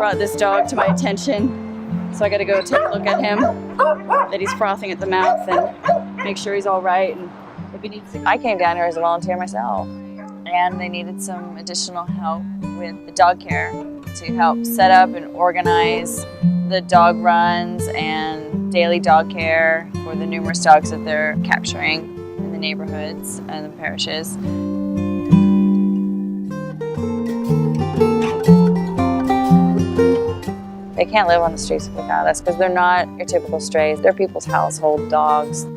brought this dog to my attention, so I got to go take a look at him, that he's frothing at the mouth, and make sure he's all right. And if he needs to... I came down here as a volunteer myself, and they needed some additional help with the dog care to help set up and organize the dog runs and daily dog care for the numerous dogs that they're capturing in the neighborhoods and the parishes. They can't live on the streets without us because they're not your typical strays. They're people's household dogs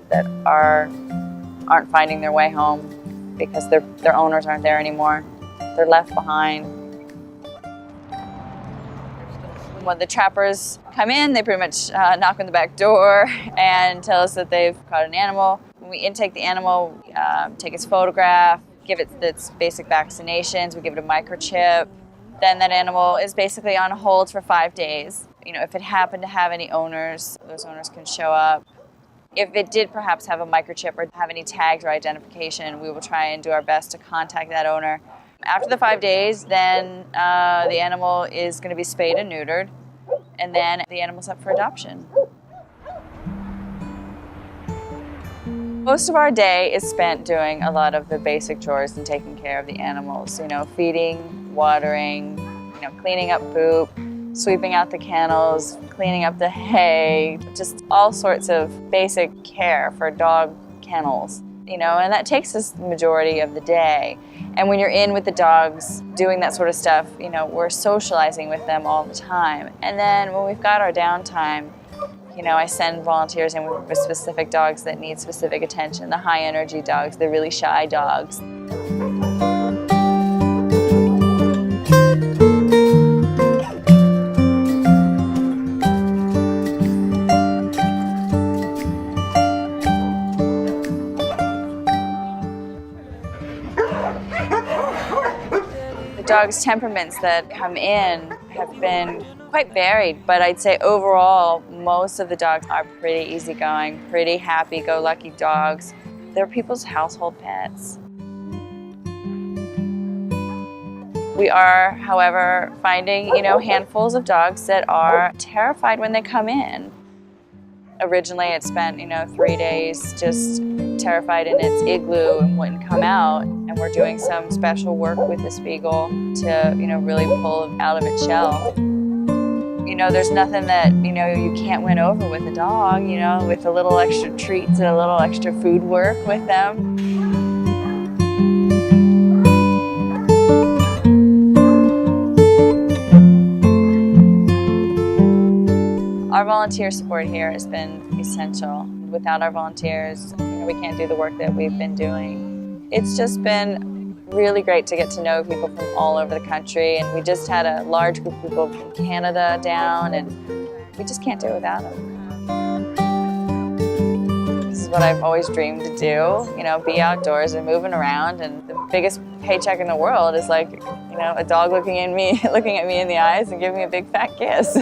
that aren't finding their way home because their owners aren't there anymore. They're left behind. When the trappers come in, they pretty much knock on the back door and tell us that they've caught an animal. When we intake the animal, take its photograph, give it its basic vaccinations, we give it a microchip. Then that animal is basically on hold for 5 days. You know, if it happened to have any owners, those owners can show up. If it did perhaps have a microchip or have any tags or identification, we will try and do our best to contact that owner. After the 5 days, then the animal is going to be spayed and neutered, and then the animal's up for adoption. Most of our day is spent doing a lot of the basic chores and taking care of the animals. You know, feeding, watering, you know, cleaning up poop, sweeping out the kennels, cleaning up the hay, just all sorts of basic care for dog kennels. You know, and that takes us the majority of the day. And when you're in with the dogs doing that sort of stuff, you know, we're socializing with them all the time. And then when we've got our downtime, you know, I send volunteers in with specific dogs that need specific attention, the high energy dogs, the really shy dogs. Dogs' temperaments that come in have been quite varied, but I'd say overall most of the dogs are pretty easygoing, pretty happy-go-lucky dogs. They're people's household pets. We are, however, finding, you know, handfuls of dogs that are terrified when they come in. Originally it spent, you know, 3 days just terrified in its igloo and wouldn't come out. And we're doing some special work with this beagle to, you know, really pull it out of its shell. You know, there's nothing that, you know, you can't win over with a dog, you know, with a little extra treats and a little extra food work with them. Our volunteer support here has been essential. Without our volunteers, you know, we can't do the work that we've been doing. It's just been really great to get to know people from all over the country, and we just had a large group of people from Canada down, and we just can't do it without them. This is what I've always dreamed to do, you know, be outdoors and moving around, and the biggest paycheck in the world is like, you know, a dog looking at me in the eyes and giving me a big fat kiss.